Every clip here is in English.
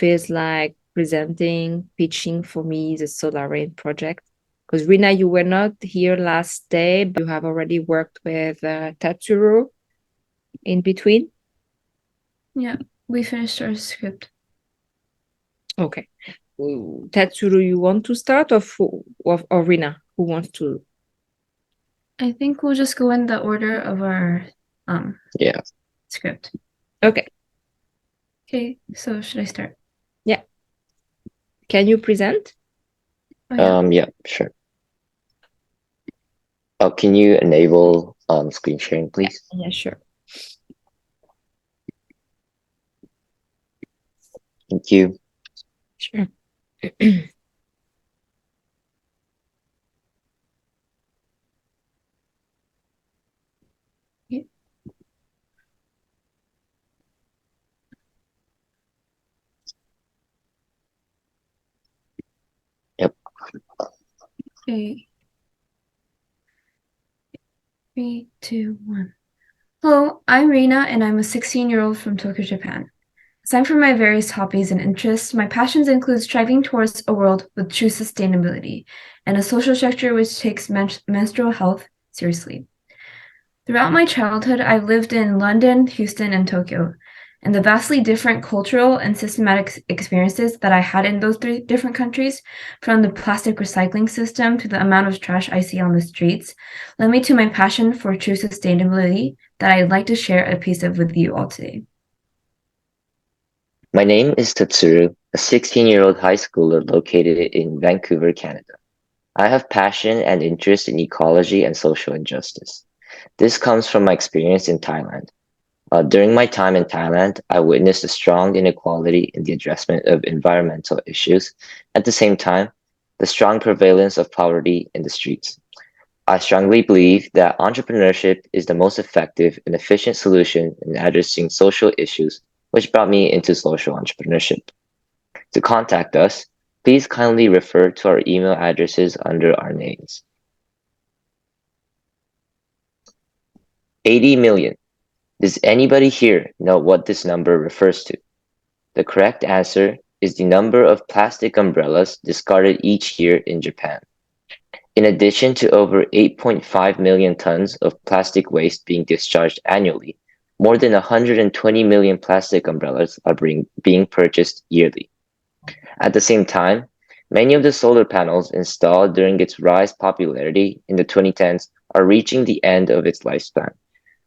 feels like presenting, pitching for me the Solarain project? Because Rina, you were not here last day, but you have already worked with T.R.E in between. Yeah, we finished our script. Okay. T.R.E, you want to start, or Rina, who wants to? I think we'll just go in the order of our Yeah. script. Okay. Okay, so should I start? Yeah. Can you present? Oh, yeah. Yeah, sure. Oh, can you enable screen sharing, please? Yeah, sure. Thank you. Sure. Okay. Yep. Okay. 3, 2, 1. Hello, I'm Rina, and I'm a 16-year-old from Tokyo, Japan. Aside from my various hobbies and interests, my passions include striving towards a world with true sustainability and a social structure which takes menstrual health seriously. Throughout my childhood, I've lived in London, Houston, and Tokyo, and the vastly different cultural and systematic experiences that I had in those three different countries, from the plastic recycling system to the amount of trash I see on the streets, led me to my passion for true sustainability that I'd like to share a piece of with you all today. My name is Tatsuru, a 16-year-old high schooler located in Vancouver, Canada. I have passion and interest in ecology and social injustice. This comes from my experience in Thailand. During my time in Thailand, I witnessed a strong inequality in the addressment of environmental issues. At the same time, the strong prevalence of poverty in the streets. I strongly believe that entrepreneurship is the most effective and efficient solution in addressing social issues, which brought me into social entrepreneurship. To contact us, please kindly refer to our email addresses under our names. 80 million. Does anybody here know what this number refers to? The correct answer is the number of plastic umbrellas discarded each year in Japan. In addition to over 8.5 million tons of plastic waste being discharged annually, more than 120 million plastic umbrellas are being purchased yearly. At the same time, many of the solar panels installed during its rise popularity in the 2010s are reaching the end of its lifespan,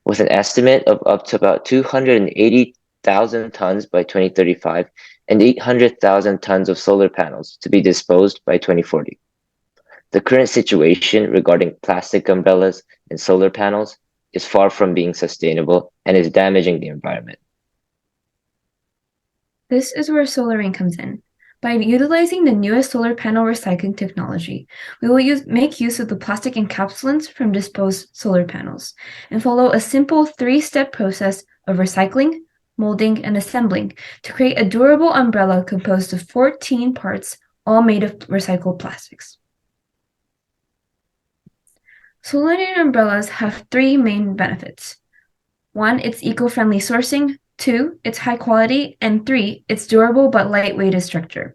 with an estimate of up to about 280,000 tons by 2035 and 800,000 tons of solar panels to be disposed by 2040. The current situation regarding plastic umbrellas and solar panels is far from being sustainable and is damaging the environment. This is where Solarain comes in. By utilizing the newest solar panel recycling technology, we will make use of the plastic encapsulants from disposed solar panels and follow a simple 3-step process of recycling, molding, and assembling to create a durable umbrella composed of 14 parts, all made of recycled plastics. Solarain umbrellas have 3 main benefits. 1, it's eco-friendly sourcing. 2, it's high quality. And 3, it's durable but lightweighted structure.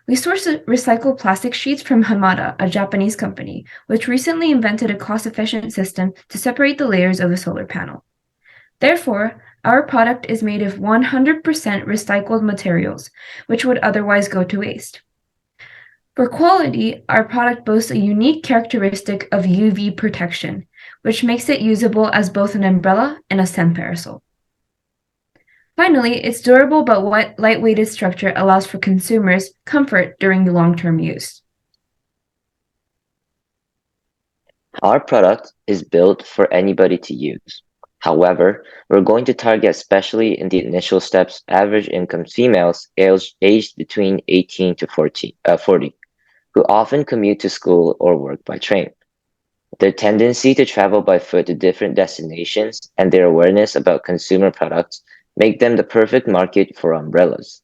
We source recycled plastic sheets from Hamada, a Japanese company, which recently invented a cost-efficient system to separate the layers of a solar panel. Therefore, our product is made of 100% recycled materials, which would otherwise go to waste. For quality, our product boasts a unique characteristic of UV protection, which makes it usable as both an umbrella and a sun parasol. Finally, its durable but light-weighted structure allows for consumers comfort during long-term use. Our product is built for anybody to use. However, we're going to target, especially in the initial steps, average income females aged between 18 to 40, who often commute to school or work by train. Their tendency to travel by foot to different destinations and their awareness about consumer products make them the perfect market for umbrellas.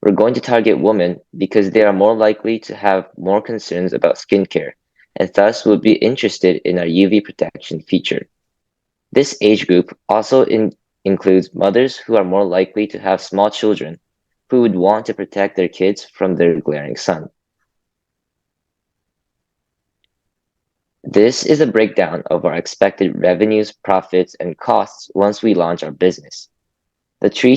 We're going to target women because they are more likely to have more concerns about skincare and thus will be interested in our UV protection feature. This age group also includes mothers who are more likely to have small children who would want to protect their kids from the glaring sun. This is a breakdown of our expected revenues, profits, and costs once we launch our business. The three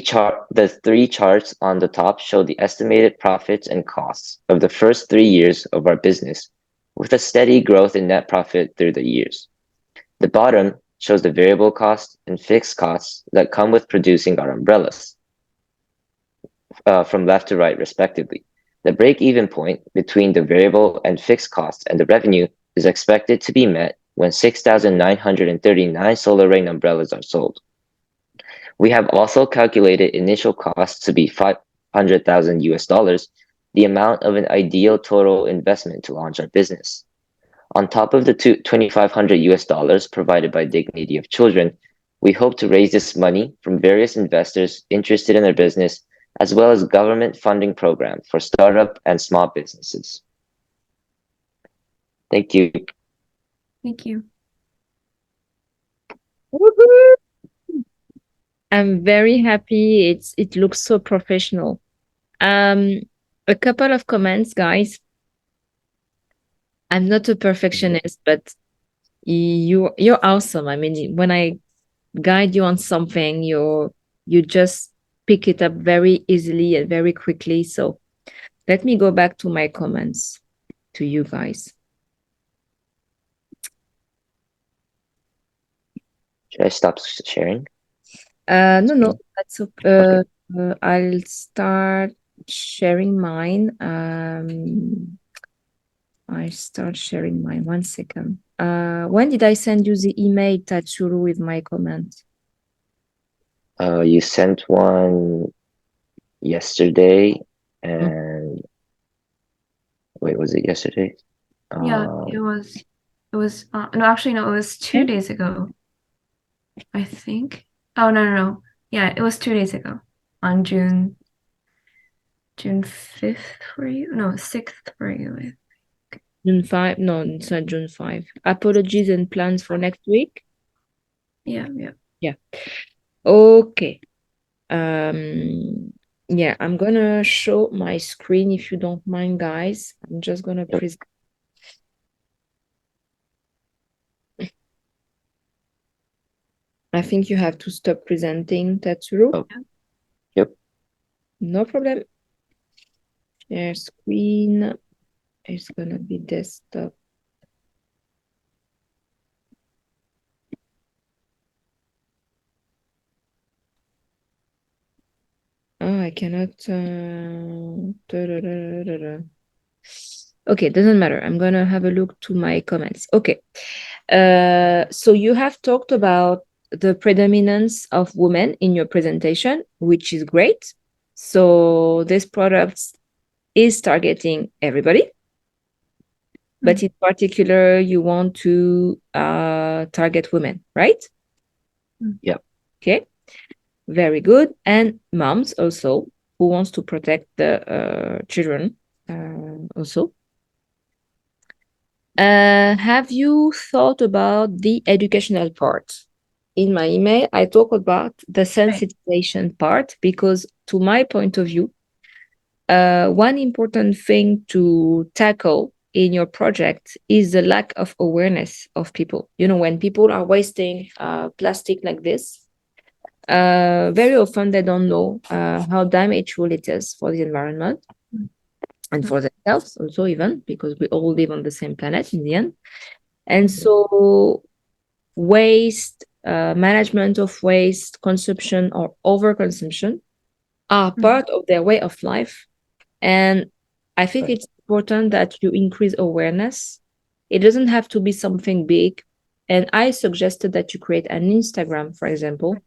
charts on the top show the estimated profits and costs of the first 3 years of our business, with a steady growth in net profit through the years. The bottom shows the variable costs and fixed costs that come with producing our umbrellas, from left to right respectively. The break-even point between the variable and fixed costs and the revenue is expected to be met when 6,939 Solarain umbrellas are sold. We have also calculated initial costs to be 500,000 US dollars, the amount of an ideal total investment to launch our business. On top of the 2,500 US dollars provided by Dignity of Children, we hope to raise this money from various investors interested in our business, as well as government funding program for startup and small businesses. Thank you. Thank you. Woohoo! I'm very happy. It looks so professional. A couple of comments, guys. I'm not a perfectionist, but you're awesome. I mean, when I guide you on something, you just pick it up very easily and very quickly. So let me go back to my comments to you guys. Should I stop sharing? No, that's okay. I'll start sharing mine. I start sharing mine. 1 second. When did I send you the email, Tatsuru, with my comment? You sent one yesterday, and wait, was it yesterday? Yeah, it was. No, actually, no, it was 2 days ago, I think. Oh, no. Yeah, it was 2 days ago on June 5th for you. No, 6th for you. June 5? No, it's not June 5. Apologies and plans for next week? Yeah. Okay. Yeah, I'm gonna show my screen if you don't mind, guys. I'm just gonna present. I think you have to stop presenting, Tatsuru. Oh. Yep. No problem. Share screen. It's gonna be desktop. Oh, I cannot. Okay, doesn't matter. I'm gonna have a look to my comments. Okay. So you have talked about the predominance of women in your presentation, which is great. So this product is targeting everybody, but in particular, you want to target women, right? Yep. Okay, very good. And moms also, who wants to protect the children also. Have you thought about the educational part? In my email, I talk about the sensitization part because, to my point of view, one important thing to tackle in your project is the lack of awareness of people. You know, when people are wasting plastic like this, very often they don't know how damageful it is for the environment and for themselves also, even because we all live on the same planet in the end. And so waste, management of waste, consumption or overconsumption are part of their way of life. And I think it's important that you increase awareness. It doesn't have to be something big. And I suggested that you create an Instagram, for example,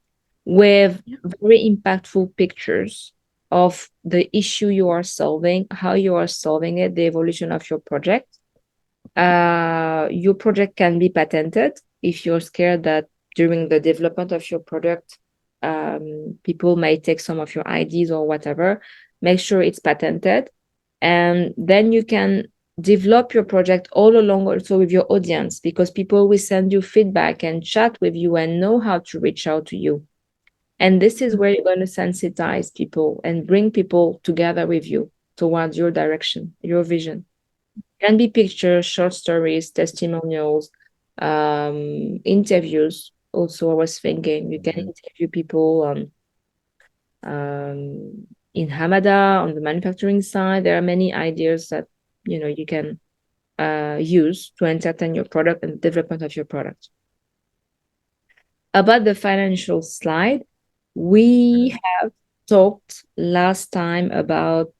with very impactful pictures of the issue you are solving, how you are solving it, the evolution of your project. Your project can be patented if you're scared that during the development of your product, people may take some of your ideas or whatever. Make sure it's patented. And then you can develop your project all along also with your audience, because people will send you feedback and chat with you and know how to reach out to you. And this is where you're going to sensitize people and bring people together with you towards your direction, your vision. Can be pictures, short stories, testimonials, interviews. Also, I was thinking you can interview people in Hamada on the manufacturing side. There are many ideas that you can use to entertain your product and the development of your product. About the financial slide, we have talked last time about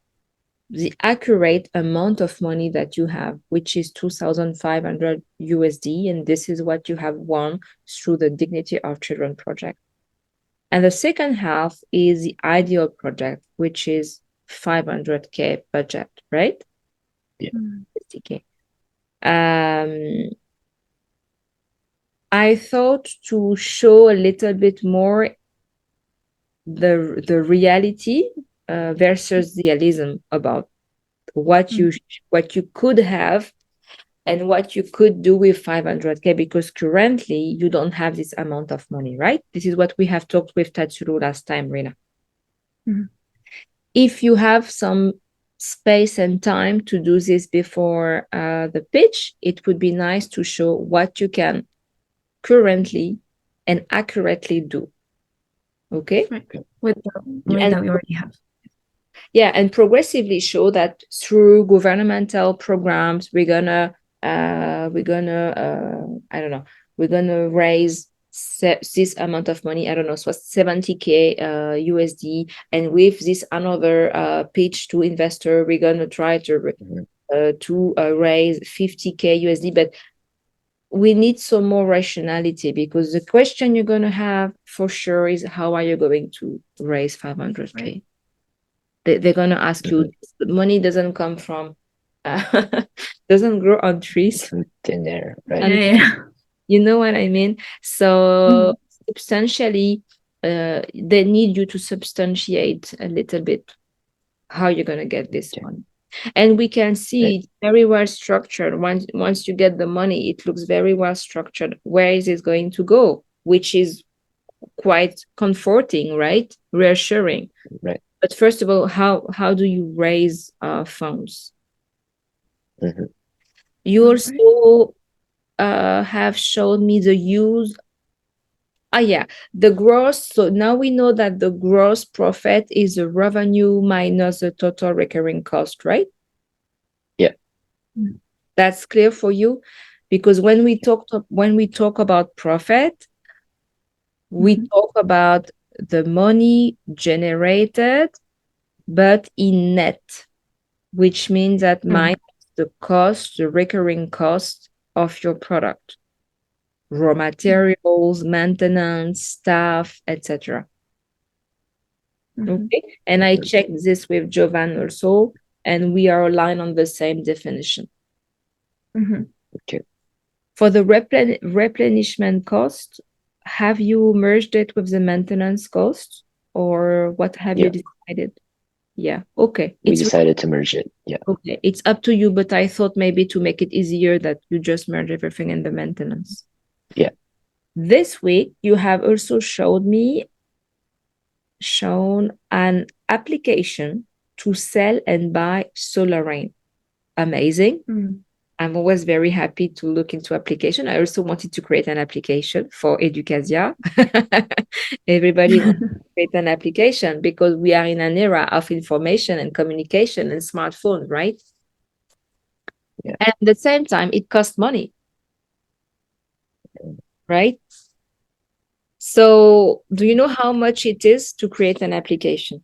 the accurate amount of money that you have, which is 2,500 USD, and this is what you have won through the Dignity of Children project. And the second half is the ideal project, which is 500K budget, right? Yeah. 50K. I thought to show a little bit more the reality versus the idealism about what you could have and what you could do with 500K, because currently you don't have this amount of money, right? This is what we have talked with Tatsuro last time, Rina. If you have some space and time to do this before the pitch, it would be nice to show what you can currently and accurately do. Okay? With the money that we already have. Yeah, and progressively show that through governmental programs, we're gonna raise this amount of money. I don't know, so 70K USD, and with this another pitch to investor, we're gonna try to raise 50K USD, but we need some more rationality, because the question you're going to have for sure is, how are you going to raise 500K? Right. They're going to ask you, the money doesn't come from, doesn't grow on trees. In there, right? Yeah. You know what I mean? So substantially, they need you to substantiate a little bit how you're going to get this money. And we can see it's very well structured. Once you get the money, it looks very well structured. Where is it going to go? Which is quite comforting, right? Reassuring. Right. But first of all, how do you raise funds? You also have shown me the use. The gross. So now we know that the gross profit is the revenue minus the total recurring cost, right? Yeah. That's clear for you? Because when we talk about profit, we talk about the money generated, but in net, which means that minus the cost, the recurring cost of your product. Raw materials, maintenance, staff, etc. Okay, and I checked this with Jovan also, and we are aligned on the same definition. Okay. For the replenishment cost, have you merged it with the maintenance cost, or what have you decided? Yeah, okay. We decided to merge it. Yeah. Okay, it's up to you, but I thought maybe to make it easier that you just merge everything in the maintenance. Yeah. This week, you have also shown an application to sell and buy Solarain. Amazing. I'm always very happy to look into application. I also wanted to create an application for EDucazia. Everybody wants to create an application because we are in an era of information and communication and smartphone, right? Yeah. And at the same time, it costs money, right? So do you know how much it is to create an application?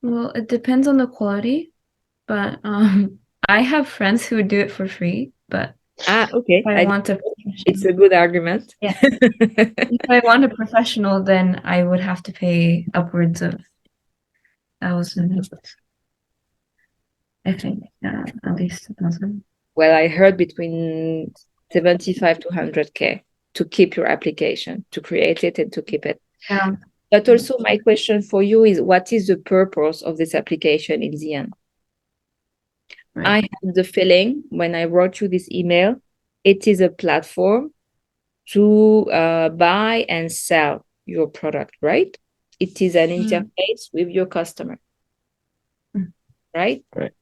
Well, it depends on the quality, but I have friends who do it for free, but okay. It's a good argument. Yeah. If I want a professional, then I would have to pay upwards of thousands. I think at least 1,000. Well, I heard between 75 to 100K to keep your application, to create it and to keep it. Yeah. But also my question for you is, what is the purpose of this application in the end? Right. I have the feeling when I wrote you this email, it is a platform to buy and sell your product, right? It is an interface with your customer, right? Right.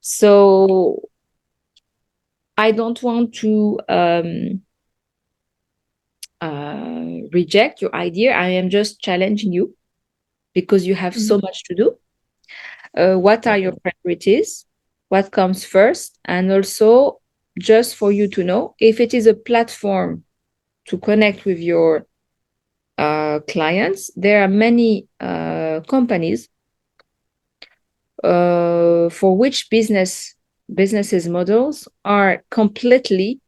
So I don't want to reject your idea. I am just challenging you because you have so much to do. What are your priorities? What comes first? And also, just for you to know, if it is a platform to connect with your clients, there are many companies for which businesses models are completely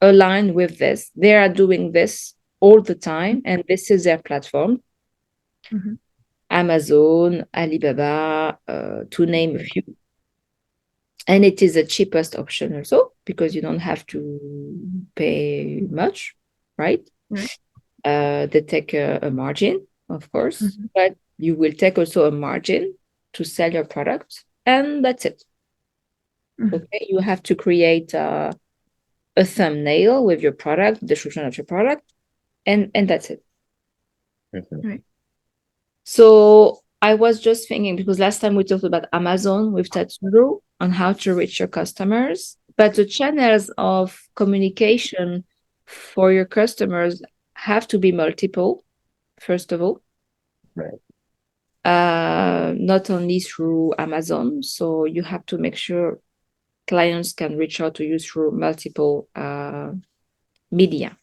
aligned with this. They are doing this all the time, and this is their platform. Amazon, Alibaba, to name a few. And it is the cheapest option also because you don't have to pay much, right? They take a margin, of course, but you will take also a margin to sell your product, and that's it. Okay, you have to create a thumbnail with your product, description of your product, and that's it. Right. So I was just thinking, because last time we talked about Amazon with T.R.E on how to reach your customers, but the channels of communication for your customers have to be multiple, first of all. Right. Not only through Amazon. So you have to make sure clients can reach out to you through multiple media.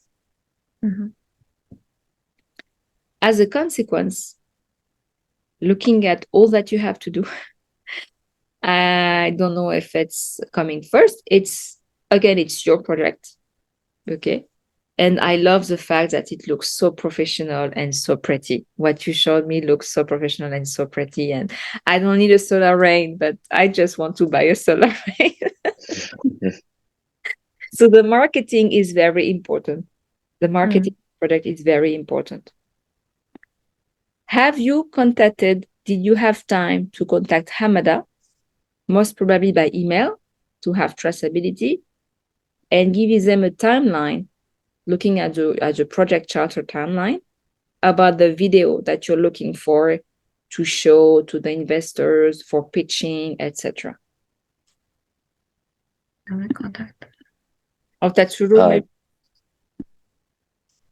As a consequence, looking at all that you have to do, I don't know if it's coming first. It's your project. Okay. And I love the fact that it looks so professional and so pretty. What you showed me looks so professional and so pretty. And I don't need a Solarain, but I just want to buy a Solarain. So the marketing is very important. The marketing product is very important. Did you have time to contact Hamada? Most probably by email to have traceability and give them a timeline, looking at the project charter timeline about the video that you're looking for to show to the investors for pitching, etc. I'm in contact. Of T.R.E?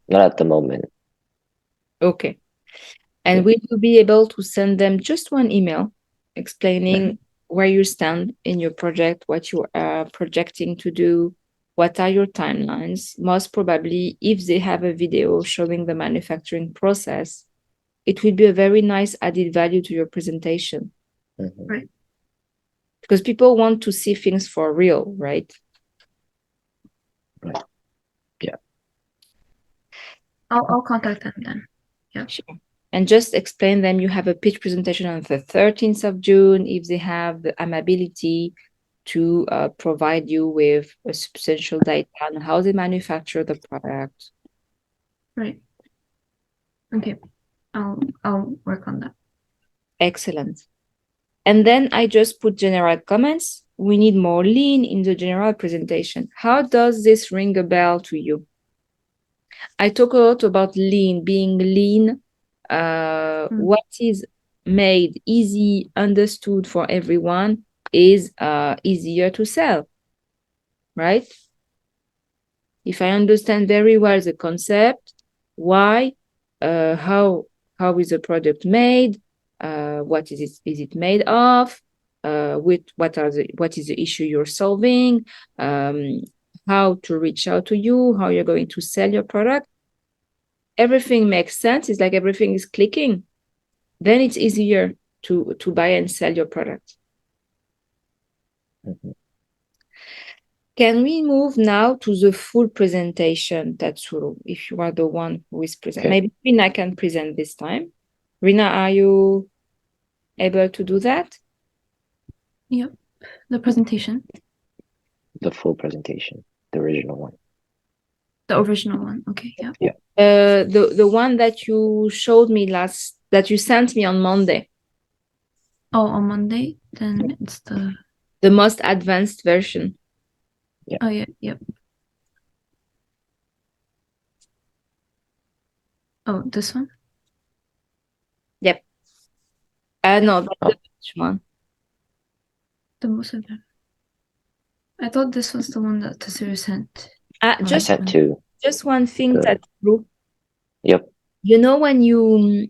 Not at the moment. Okay. And we will be able to send them just one email explaining where you stand in your project, what you are projecting to do, what are your timelines. Most probably, if they have a video showing the manufacturing process, it will be a very nice added value to your presentation. Right. Because people want to see things for real, right? Right. Yeah. I'll contact them then. Yeah. Sure. And just explain them you have a pitch presentation on the 13th of June if they have the ability to provide you with a substantial data on how they manufacture the product. Right. Okay. I'll work on that. Excellent. And then I just put general comments. We need more lean in the general presentation. How does this ring a bell to you? I talk a lot about lean, being lean. What is made easy, understood for everyone is easier to sell, right? If I understand very well the concept, why, how is the product made, what is it made of, what is the issue you're solving, how to reach out to you, how you're going to sell your product. Everything makes sense. It's like everything is clicking. Then it's easier to buy and sell your product. Can we move now to the full presentation, T.R.E, if you are the one who is presenting? Okay. Maybe Rina can present this time. Rina, are you able to do that? Yep. The presentation. The full presentation, the original one. The original one. Okay. Yeah. Yeah. The one that you showed me that you sent me on Monday. Oh, on Monday? Then it's the most advanced version. Yeah. Oh, yeah. Yep. Oh, this one? Yep. No, that's Oh. the pitch one. The most of them. I thought this was the one that Tessera sent. I Just sent two. just one thing Good. that's true. Yep. You know when you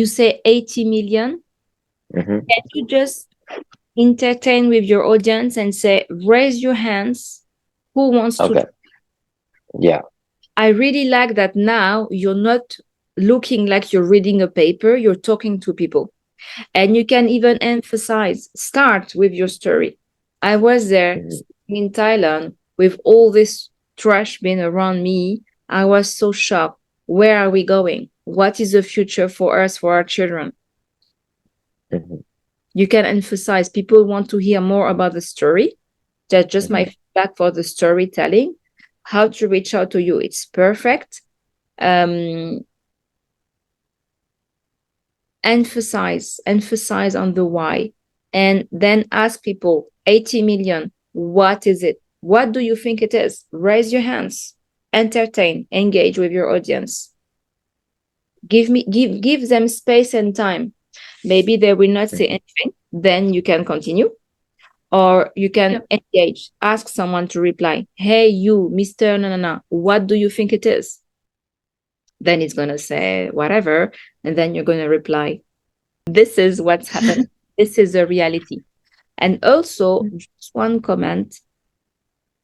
say 80 million, Mm-hmm. can you just entertain with your audience and say, raise your hands, who wants to? Okay. Yeah. I really like that now you're not looking like you're reading a paper, you're talking to people. And you can even emphasize, start with your story. I was there in Thailand with all this trash being around me. I was so shocked. Where are we going? What is the future for us, for our children? Mm-hmm. You can emphasize, people want to hear more about the story. That's just my feedback for the storytelling. How to reach out to you, it's perfect. Emphasize on the why, and then ask people, 80 million, what is it? What do you think it is? Raise your hands, entertain, engage with your audience. Give them space and time. Maybe they will not say anything, then you can continue, or you can engage, ask someone to reply, hey you, Mr. No, what do you think it is? Then it's going to say whatever, and then you're going to reply, this is what's happening. This is a reality. And also, just one comment.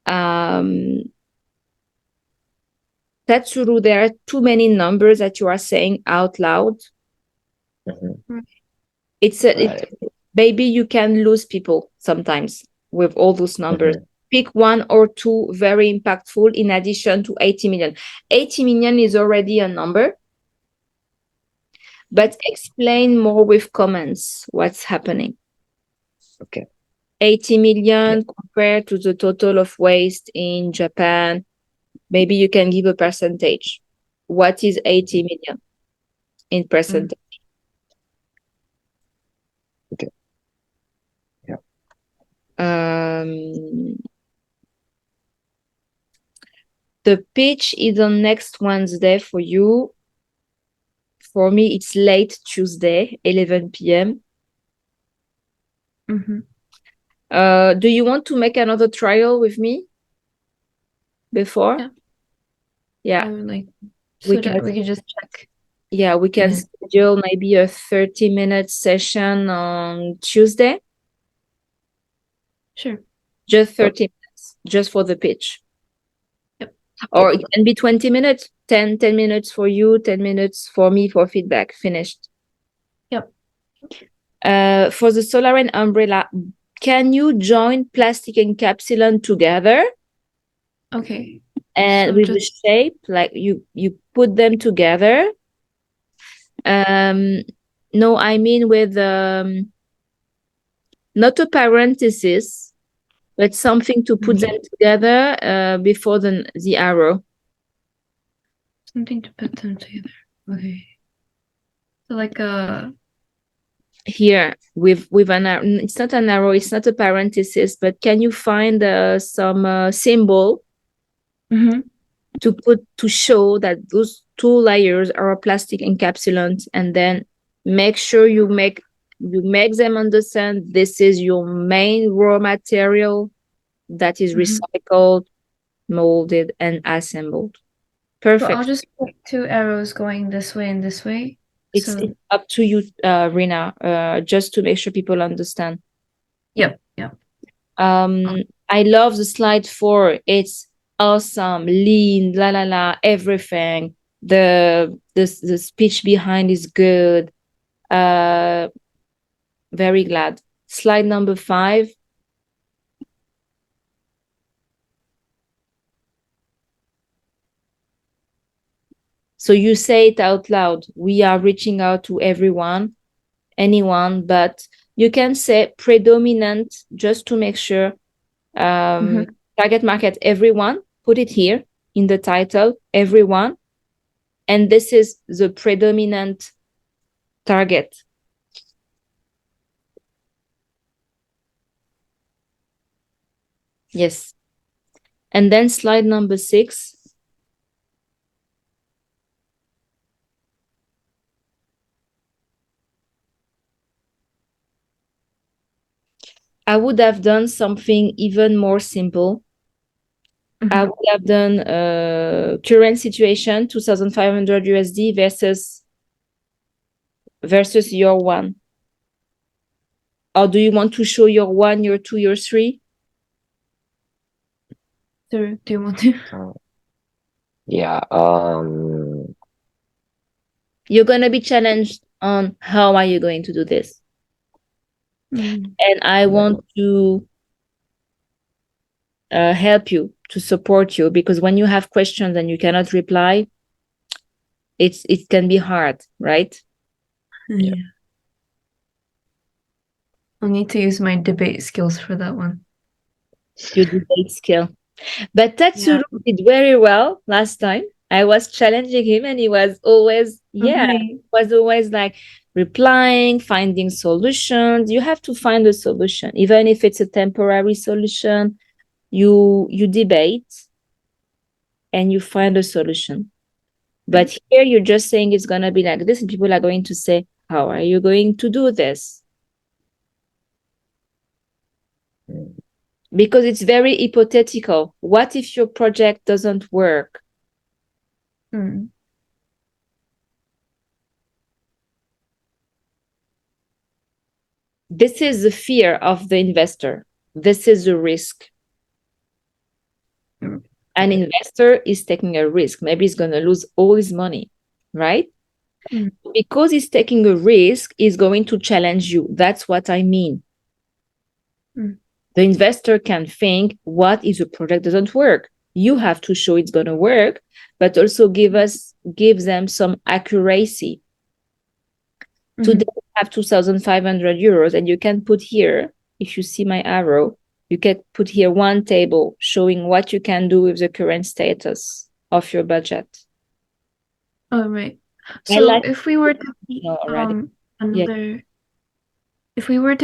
Tatsuru, there are too many numbers that you are saying out loud. Maybe you can lose people sometimes with all those numbers. Pick one or two very impactful in addition to 80 million. 80 million is already a number, but explain more with comments what's happening. Okay. 80 million compared to the total of waste in Japan. Maybe you can give a percentage. What is 80 million in percentage? Okay. Yeah. The pitch is on next Wednesday for you. For me, it's late Tuesday, 11 p.m. Do you want to make another trial with me before? Yeah. I would like we that we can just check. Yeah, we can schedule maybe a 30-minute session on Tuesday. Sure. Just 30 minutes, just for the pitch. Or it can be 20 minutes, 10 minutes for you, 10 minutes for me for feedback. Finished. Yep. For the Solarain umbrella, can you join plastic encapsulant together? Okay. And so with the shape, like you put them together. No, I mean with not a parenthesis, but something to put them together before the arrow. Something to put them together. Okay. So like a here with an arrow. It's not an arrow, it's not a parenthesis, but can you find some symbol to show that those two layers are a plastic encapsulant, and then make sure you make them understand this is your main raw material that is recycled, molded, and assembled. Perfect. So I'll just put two arrows going this way and this way. It's up to you, Rina, just to make sure people understand. Yep. I love the slide 4. It's awesome, lean, everything. The speech behind is good. Very glad. Slide number 5. So you say it out loud. We are reaching out to everyone, anyone, but you can say predominant just to make sure. Target market, everyone. Put it here in the title, everyone. And this is the predominant target. Yes. And then slide number 6. I would have done something even more simple. I would have done current situation, 2,500 USD versus your one. Or do you want to show your one, your two, your three? Do you want to? Yeah. You're going to be challenged on how are you going to do this. Mm. And I want to help you, to support you, because when you have questions and you cannot reply, it can be hard, right? Yeah. I'll need to use my debate skills for that one. Your debate skill. But Tatsuro did very well last time. I was challenging him and he was always, was always like replying, finding solutions. You have to find a solution, even if it's a temporary solution. You debate and you find a solution. But here you're just saying it's going to be like this, and people are going to say, how are you going to do this? Because it's very hypothetical. What if your project doesn't work? This is the fear of the investor. This is the risk. An investor is taking a risk. Maybe he's going to lose all his money, right? Because he's taking a risk, he's going to challenge you. That's what I mean. The investor can think, what if the project doesn't work? You have to show it's going to work, but also give them some accuracy. Today, we have 2,500 euros, and you can put here, if you see my arrow, you can put here one table showing what you can do with the current status of your budget. Oh, right. So if we were to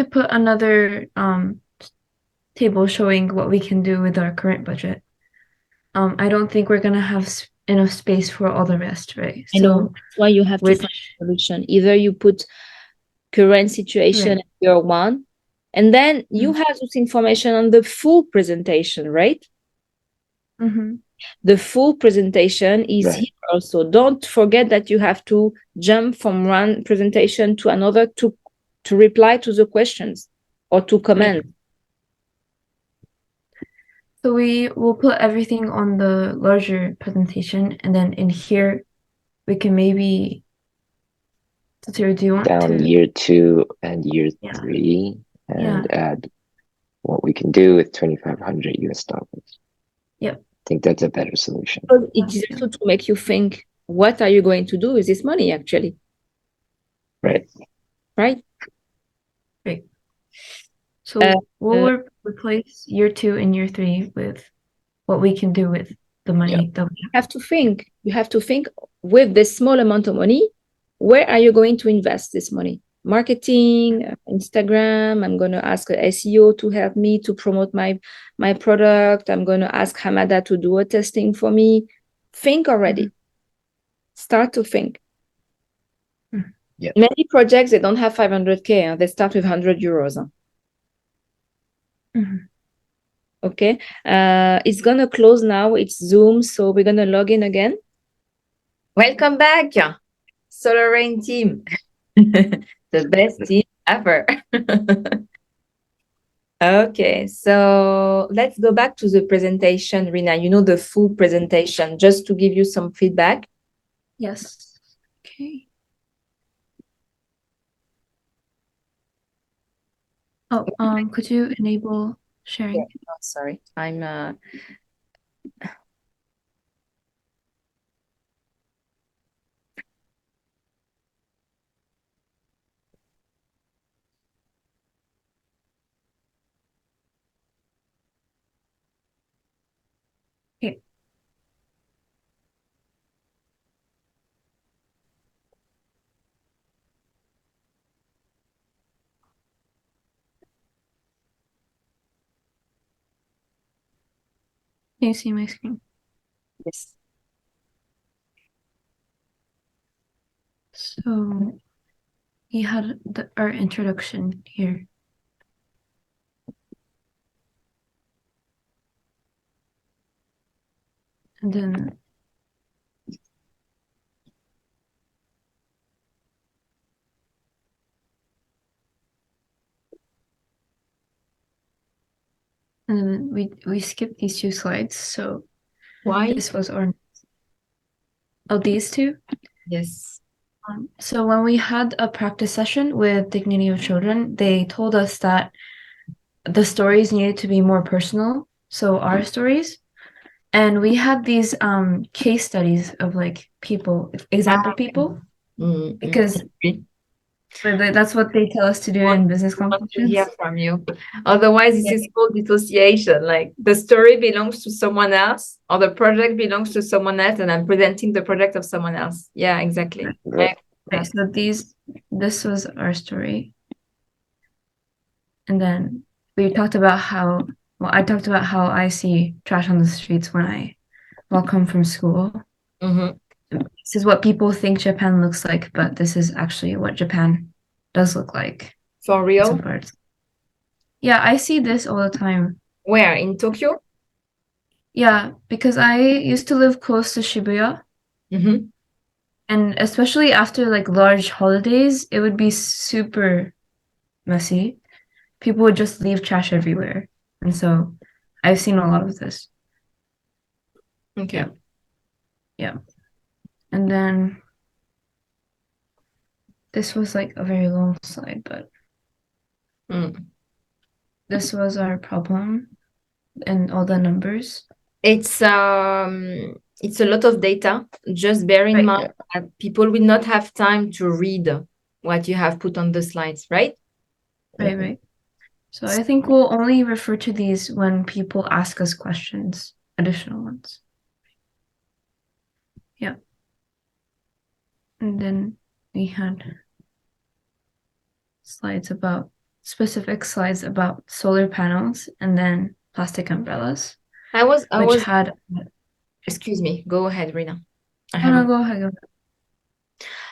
put another table showing what we can do with our current budget, I don't think we're gonna have enough space for all the rest, right? So that's why you have to find a solution. Either you put current situation at year one, and then you have this information on the full presentation, right? The full presentation is here also. Don't forget that you have to jump from one presentation to another to reply to the questions or to comment. So we will put everything on the larger presentation, and then in here we can maybe. Do you want down to year 2 and year 3 and add what we can do with 2,500 US dollars? Yep. I think that's a better solution. It is also to make you think, what are you going to do with this money actually? Right. Right. So we'll replace year 2 and year 3 with what we can do with the money that we have to think. You have to think with this small amount of money, where are you going to invest this money? Marketing, Instagram. I'm going to ask an SEO to help me to promote my product. I'm going to ask Hamada to do a testing for me. Think already. Start to think. Many projects, they don't have 500K. They start with 100 euros. Okay. It's going to close now. It's Zoom. So we're going to log in again. Welcome back, Solarain team. The best team ever. Okay, so let's go back to the presentation, Rina. You know, the full presentation, just to give you some feedback. Yes. Okay. Oh, could you enable sharing? Yeah. Oh, sorry, I'm Okay. Can you see my screen? Yes. So we had our introduction here. And then we skipped these 2 slides, so Why? this was our these 2. Yes. So when we had a practice session with Dignity of Children, they told us that the stories needed to be more personal, so our stories. And we had these case studies of like people, example people, because that's what they tell us to do in business Want to hear competitions. from you. Otherwise, this Yeah. is called dissociation. Like the story belongs to someone else, or the project belongs to someone else, and I'm presenting the project of someone else. Yeah, exactly. Right. Right, so this was our story. And then we talked about how, well, I talked about how I see trash on the streets when I walk home from school. This is what people think Japan looks like, but this is actually what Japan does look like. For in real? some parts. Yeah, I see this all the time. Where? In Tokyo? Yeah, because I used to live close to Shibuya, and especially after like large holidays, it would be super messy. People would just leave trash everywhere. And so I've seen a lot of this. Okay. Yeah. And then this was like a very long slide, but this was our problem and all the numbers. It's a lot of data. Just bear in Right. mind that people will not have time to read what you have put on the slides, right? Right. So I think we'll only refer to these when people ask us questions, additional ones. Yeah. And then we had specific slides about solar panels and then plastic umbrellas. Excuse me, go ahead, Rina. Go ahead.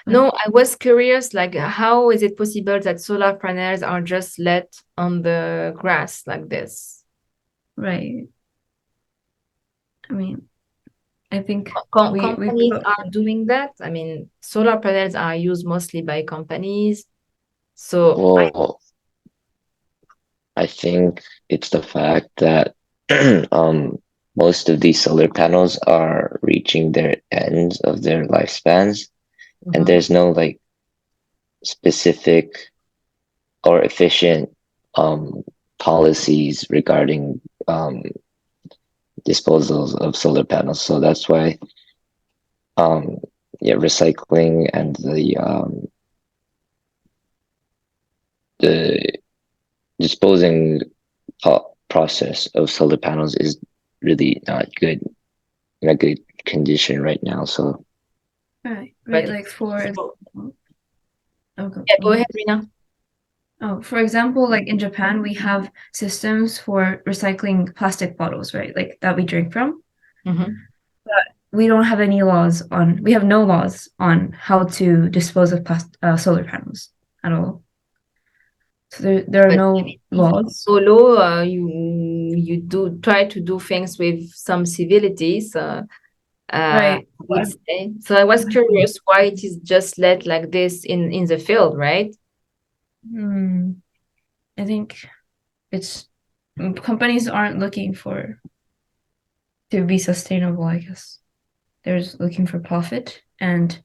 No, I was curious, like, how is it possible that solar panels are just let on the grass like this? Right. I mean, I think companies are doing that. I mean, solar panels are used mostly by companies. So I think it's the fact that most of these solar panels are reaching their ends of their lifespans, and there's no like specific or efficient policies regarding disposals of solar panels. So that's why recycling and the disposing process of solar panels is really not good in a good condition right now. So right, like for example, go ahead, Rina. Oh, for example, like in Japan, we have systems for recycling plastic bottles, right? Like that we drink from. But we don't have any we have no laws on how to dispose of solar panels at all. So there are no laws. Solo, you do try to do things with some civilities. Right. Would say. So I was curious why it is just let like this in the field, right? I think it's companies aren't looking to be sustainable, I guess. They're just looking for profit. And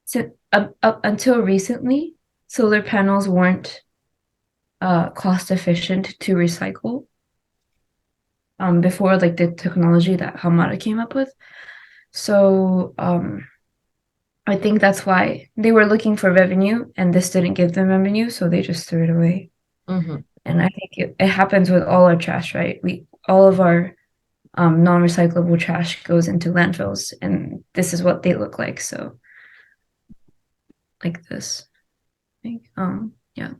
so up until recently, solar panels weren't cost efficient to recycle before like the technology that Hamada came up with. So I think that's why they were looking for revenue and this didn't give them revenue, so they just threw it away. And I think it happens with all our trash, right? All of our non-recyclable trash goes into landfills, and this is what they look like. So like this. Yeah.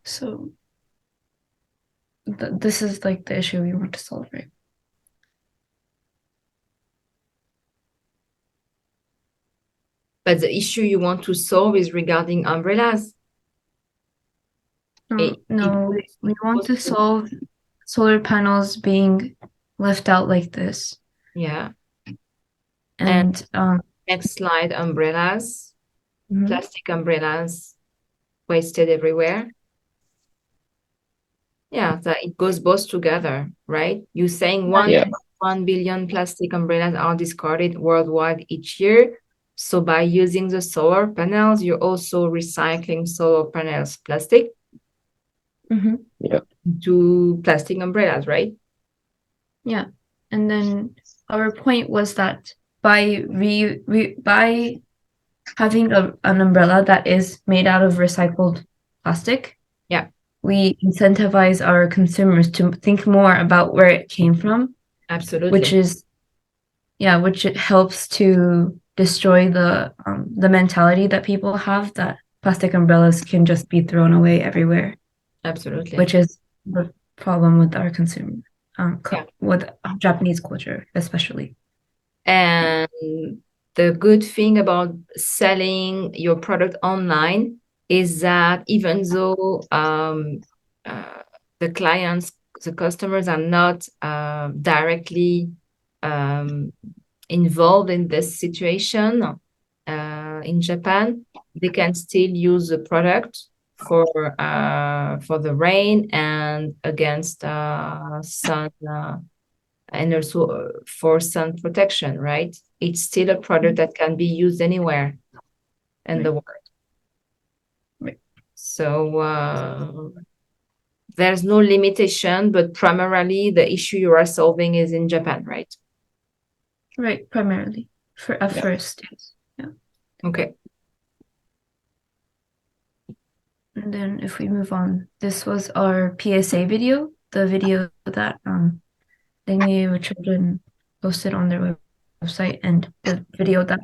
So this is like the issue we want to solve, right? But the issue you want to solve is regarding umbrellas. No, we want to solve solar panels being left out like this. Yeah. And Next slide, umbrellas. mhm. Plastic umbrellas wasted everywhere. Yeah, so it goes both together, right? You're saying Yeah. 1 billion plastic umbrellas are discarded worldwide each year. So by using the solar panels, you're also recycling solar panels plastic Mhm. Yeah. Mm-hmm. to plastic umbrellas, right? Yeah. And then our point was that by by having an umbrella that is made out of recycled plastic, Yeah. we incentivize our consumers to think more about where it came from, Absolutely. which it helps to destroy the mentality that people have that plastic umbrellas can just be thrown away everywhere. Absolutely. Which is the problem with our consumer, Yeah. with Japanese culture, especially. And the good thing about selling your product online is that even though the clients, the customers are not directly involved in this situation in Japan, they can still use the product for the rain and against sun and also for sun protection, right? It's still a product that can be used anywhere in the world. Right. So there's no limitation, but primarily the issue you are solving is in Japan, right? Right, primarily at first. Yeah. Okay. And then if we move on, this was our PSA video, the video that Lumière with Children posted on their website, and the video that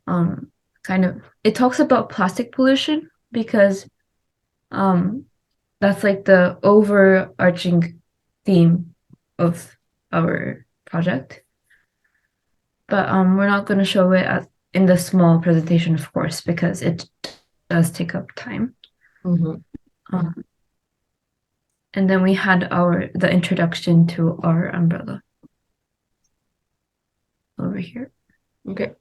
kind of it talks about plastic pollution because that's like the overarching theme of our project. But we're not going to show it in the small presentation, of course, because it does take up time. Mm-hmm. And then we had the introduction to our umbrella over here. Okay.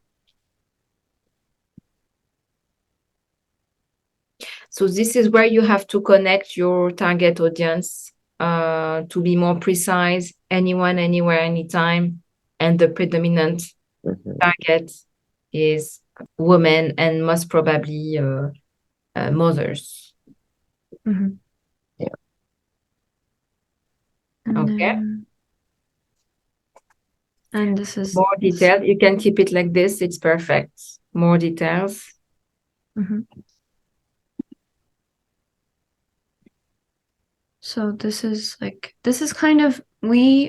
So this is where you have to connect your target audience to be more precise, anyone, anywhere, anytime. And the predominant target is women and most probably mothers. Mm-hmm. Yeah. Okay. And this is more detail. You can keep it like this. It's perfect. More details. Mm-hmm. So this is kind of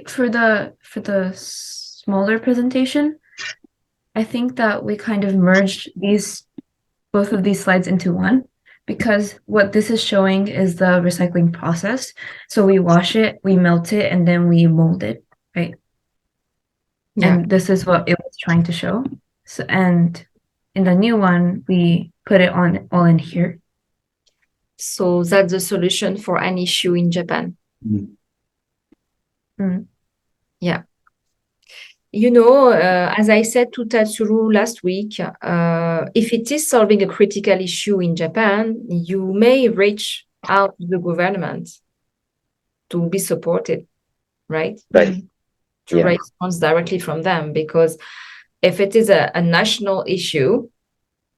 for the smaller presentation, I think that we kind of merged both of these slides into one because what this is showing is the recycling process. So we wash it, we melt it, and then we mold it, right? Yeah. And this is what it was trying to show. So, and in the new one, we put it all in here. So that's the solution for an issue in Japan. Yeah. You know, as I said to Tatsuru last week, if it is solving a critical issue in Japan, you may reach out to the government to be supported, right? Right. To raise funds directly from them, because if it is a national issue,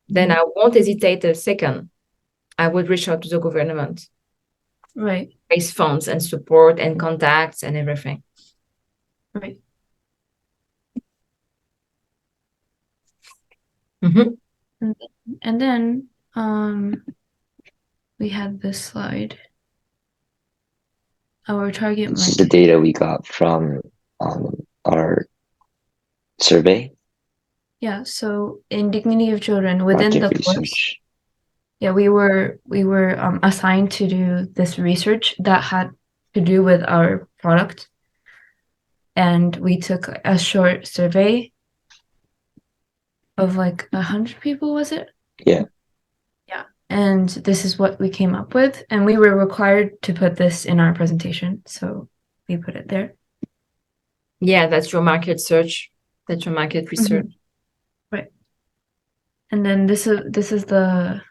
then I won't hesitate a second. I would reach out to the government. Right. Raise funds and support and contacts and everything. Right. Mm-hmm. And then we had this slide. Our target This is the data we got from our survey. Yeah, so in Dignity of Children within Market the research. course, yeah, we were assigned to do this research that had to do with our product, and we took a short survey of like 100 people, was it? Yeah. Yeah, and this is what we came up with, and we were required to put this in our presentation, so we put it there. Yeah, that's your market search. That's your market research. Right. And then this is the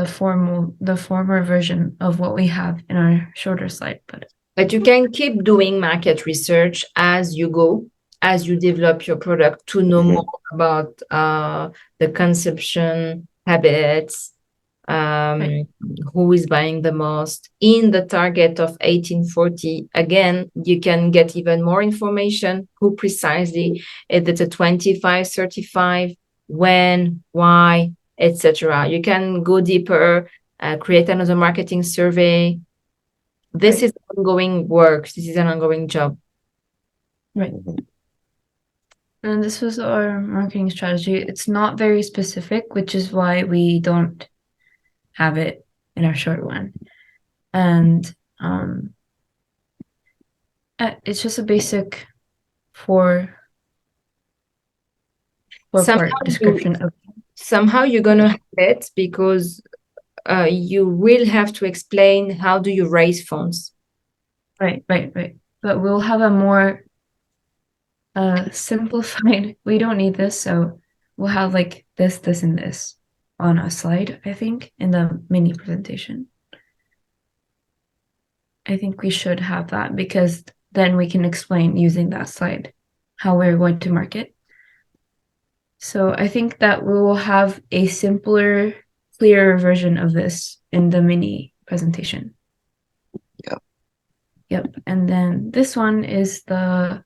former version of what we have in our shorter slide, but you can keep doing market research as you go, as you develop your product to know more about the consumption habits, right. who is buying the most in the target of 1840. Again, you can get even more information, who precisely, if it's a 25, 35, when, why, etc. You can go deeper, create another marketing survey. This is ongoing work. This is an ongoing job. Right. And this was our marketing strategy. It's not very specific, which is why we don't have it in our short one. And it's just a basic four part description of. Somehow you're gonna have it because you will have to explain how do you raise funds. Right. But we'll have a more simplified. We don't need this, so we'll have like this, and this on a slide, I think, in the mini presentation. I think we should have that because then we can explain using that slide how we're going to market. So I think that we will have a simpler, clearer version of this in the mini presentation. Yep. And then this one is the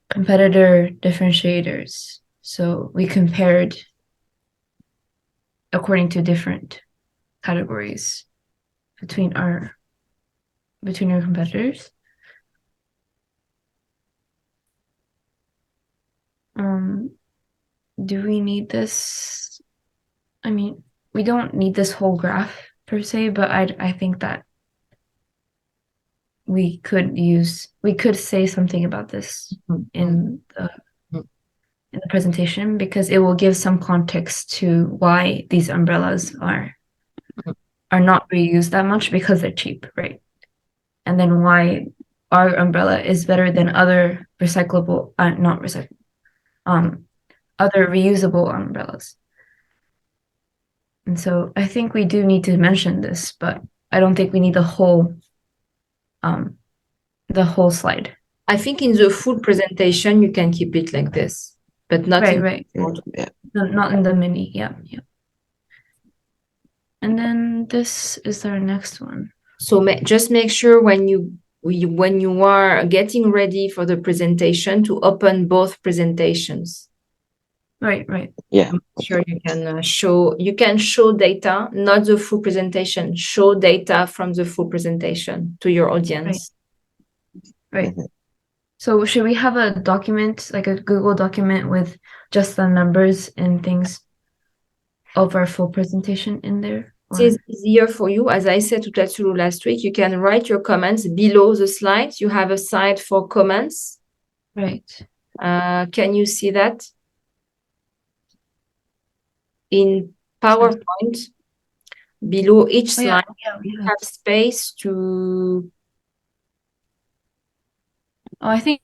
competitor differentiators. So we compared according to different categories between our competitors. Do we need this? I mean, we don't need this whole graph per se, but I think that we could say something about this in the presentation because it will give some context to why these umbrellas are not reused that much because they're cheap, right? And then why our umbrella is better than other recyclable, not recyclable, other reusable umbrellas. And so I think we do need to mention this, but I don't think we need the whole slide. I think in the full presentation you can keep it like this, but not right. Not in the mini. Yeah. And then this is our next one. So just make sure when you are getting ready for the presentation to open both presentations. Right. Yeah. Sure, you can show data, not the full presentation. Show data from the full presentation to your audience. Right. So should we have a document, like a Google document with just the numbers and things of our full presentation in there? It is easier for you. As I said to Tatsuru last week, you can write your comments below the slides. You have a side for comments. Right. Can you see that? In PowerPoint, below each slide, we have space to... Oh, I think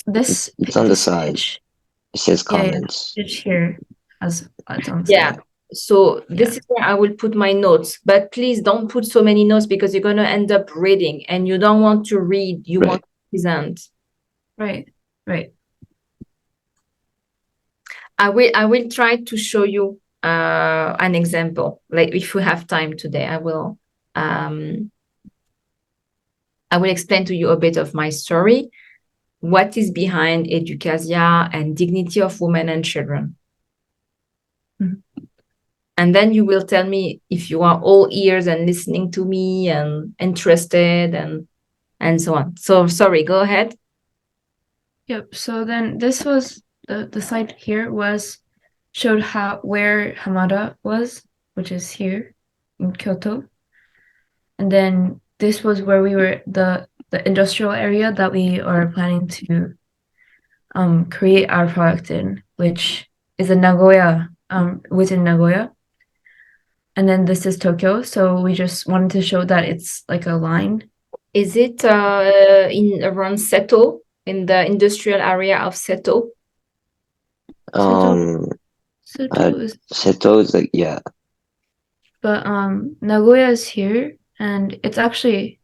this... It's on the side. It says comments. It's here as it's on the side. So this is where I will put my notes, but please don't put so many notes because you're going to end up reading and you don't want to read, you want to present. Right. I will try to show you an example. Like if we have time today, I will explain to you a bit of my story, what is behind EDucazia and dignity of women and children. And then you will tell me if you are all ears and listening to me and interested and so on. So sorry, go ahead. Yep. So then this was the slide here showed where Hamada was, which is here in Kyoto. And then this was where we were, the industrial area that we are planning to create our product in, which is in Nagoya, within Nagoya. And then this is Tokyo. So we just wanted to show that it's like a line. Is it in around Seto, in the industrial area of Seto? Seto is, Seto is like, yeah. but Nagoya is here, and it's actually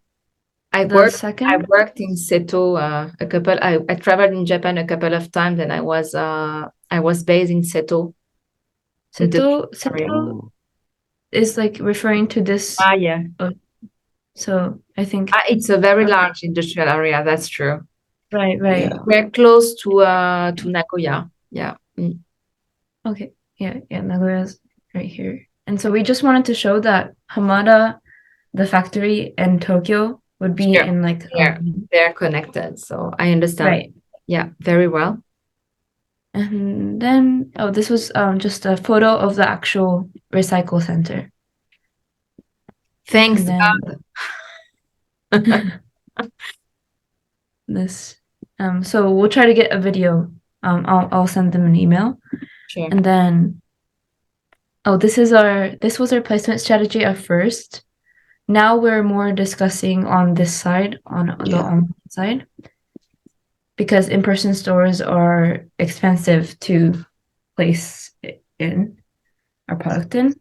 I the worked second. in Seto a couple. I traveled in Japan a couple of times, and I was based in Seto. Seto Oh, is like referring to this. Yeah. So I think It's a very large industrial area. That's true. right. yeah. We're close to Nagoya. Yeah. Mm. Okay. Yeah. Nagoya's right here. And so we just wanted to show that Hamada, the factory, and Tokyo would be Sure. in like They're connected. So I understand. right. Yeah, very well. And then this was just a photo of the actual recycle center. Thanks And then God. this so we'll try to get a video. I'll send them an email. Sure. And then this was our placement strategy at first. Now we're more discussing on this side, on the online side, because in-person stores are expensive to place in our product in.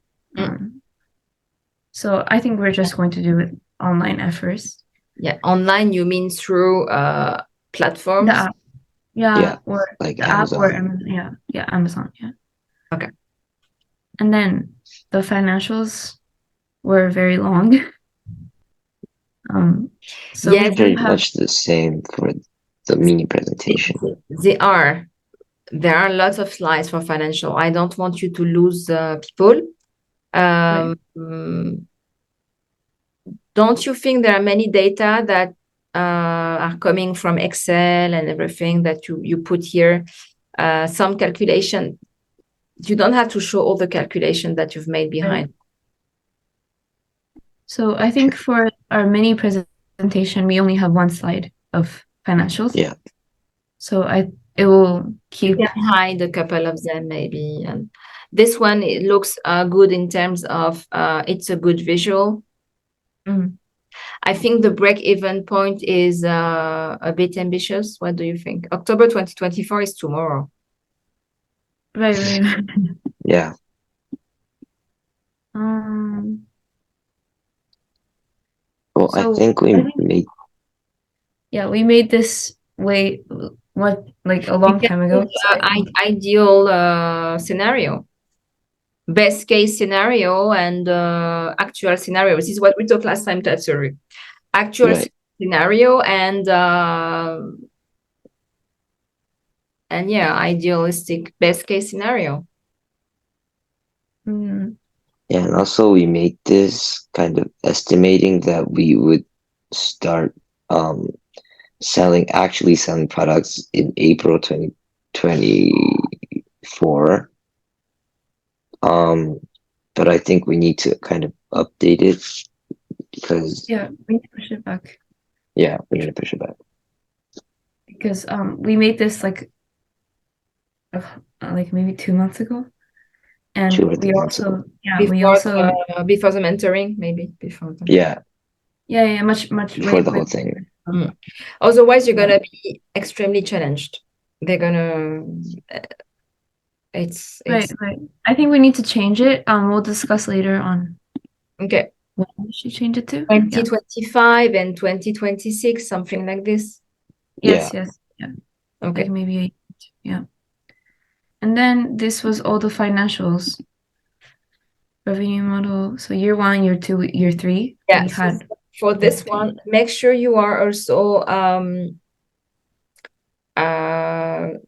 So I think we're just going to do it online at first. Yeah, online, you mean through platforms? The app. Yeah, or like the Amazon. app or Amazon. Yeah, Amazon. Yeah. Okay. And then the financials were very long. So yes, we very have much the same for the mini presentation. There are lots of slides for financial. I don't want you to lose people. right. Don't you think there are many data that are coming from Excel and everything that you put here? Some calculation. You don't have to show all the calculation that you've made behind. Right. So I think for our mini presentation, we only have one slide of financials. Yeah. So it will keep. You can hide a couple of them maybe. And this one, it looks good in terms of it's a good visual. I think the break-even point is a bit ambitious. What do you think? October 2024 is tomorrow. Right. Yeah. Well, so I think we made. Yeah, we made this like a long time ago. Ideal scenario, best case scenario, and actual scenario. This is what we talked last time, T.R.E. Actual scenario and yeah, idealistic best case scenario. Yeah, and also we made this kind of estimating that we would start actually selling products in April 2024. But I think we need to kind of update it because we need to push it back. Yeah, we need to push it back. Because we made this like maybe 2 months ago. And we also before the mentoring, maybe before the much before the whole thing. Otherwise you're gonna be extremely challenged. They're gonna it's right. I think we need to change it. We'll discuss later on. Okay. What we should change it to? 2025 and 2026, something like this. Yes. Yeah. Okay. Like maybe 8. And then this was all the financials. Revenue model. So year 1, year 2, year 3. Yeah. For this one, make sure you are also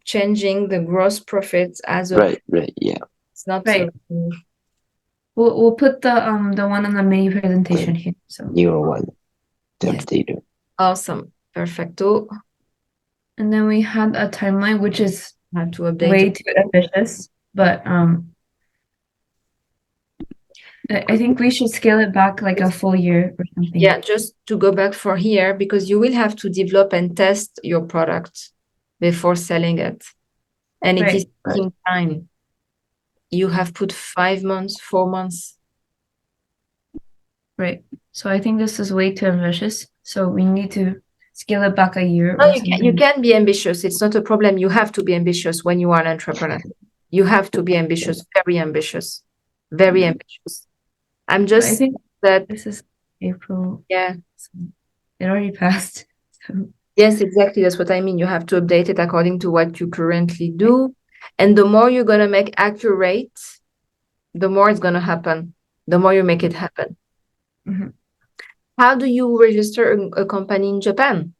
changing the gross profits as a right. Yeah. It's not right. We'll put the one on the mini presentation here. So newer one. The updated. Awesome. Perfecto. And then we had a timeline which is have to update way too ambitious, but I think we should scale it back like a full year or something. Yeah, just to go back for here, because you will have to develop and test your product before selling it. And it is taking time. You have put 5 months, 4 months. Right. So I think this is way too ambitious. So we need to scale it back a year No, or you something. can be ambitious. It's not a problem. You have to be ambitious when you are an entrepreneur. You have to be ambitious, very ambitious, very ambitious. I'm But I just think that, this is April. yeah. So it already passed. So Yes, exactly. That's what I mean. You have to update it according to what you currently do. And the more you're going to make accurate, the more it's going to happen, the more you make it happen. Mhm. How do you register a company in Japan?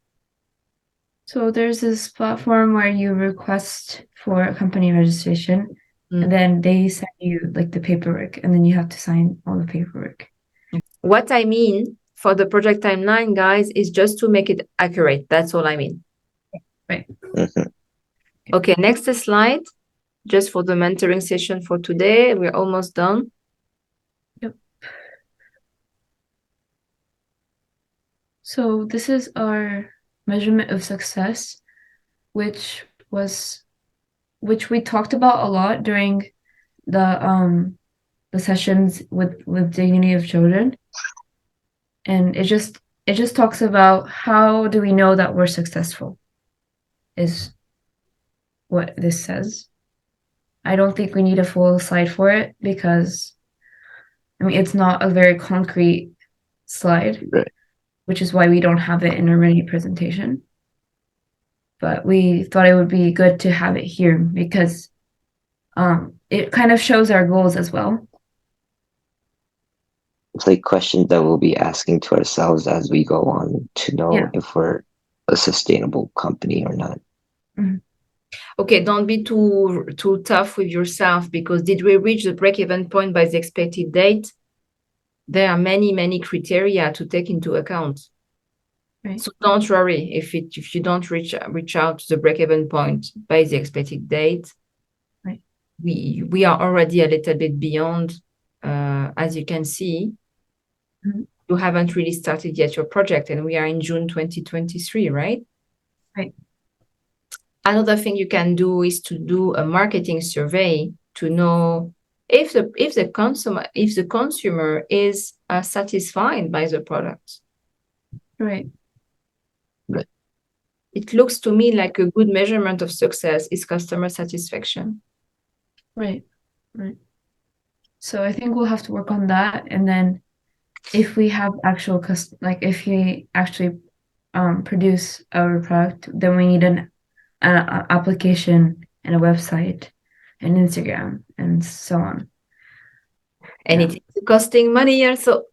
So there's this platform where you request for a company registration, Mm. and then they send you like the paperwork, and then you have to sign all the paperwork. What I mean for the project timeline, guys, is just to make it accurate. That's all I mean. Right. Mhm. Okay, next slide. Just for the mentoring session for today. We're almost done. Yep. So this is our measurement of success, which we talked about a lot during the sessions with dignity of children. And it just talks about how do we know that we're successful is what this says. I don't think we need a full slide for it because I mean it's not a very concrete slide, Right. which is why we don't have it in a ready presentation. But we thought it would be good to have it here because it kind of shows our goals as well. It's like questions that we'll be asking to ourselves as we go on to know Yeah. if we're a sustainable company or not. Mhm. Okay, don't be too tough with yourself, because did we reach the break-even point by the expected date? There are many criteria to take into account. Right. So don't worry if you don't reach out to the break-even point by the expected date. Right. We are already a little bit beyond, as you can see. Mhm. You haven't really started yet your project, and we are in June 2023, right? Right. Another thing you can do is to do a marketing survey to know if the consumer is satisfied by the product. Right. Right. It looks to me like a good measurement of success is customer satisfaction. Right. Right. So I think we'll have to work on that, and then if we have actual if we actually produce our product, then we need an application and a website and Instagram and so on. And Yeah. it's costing money also.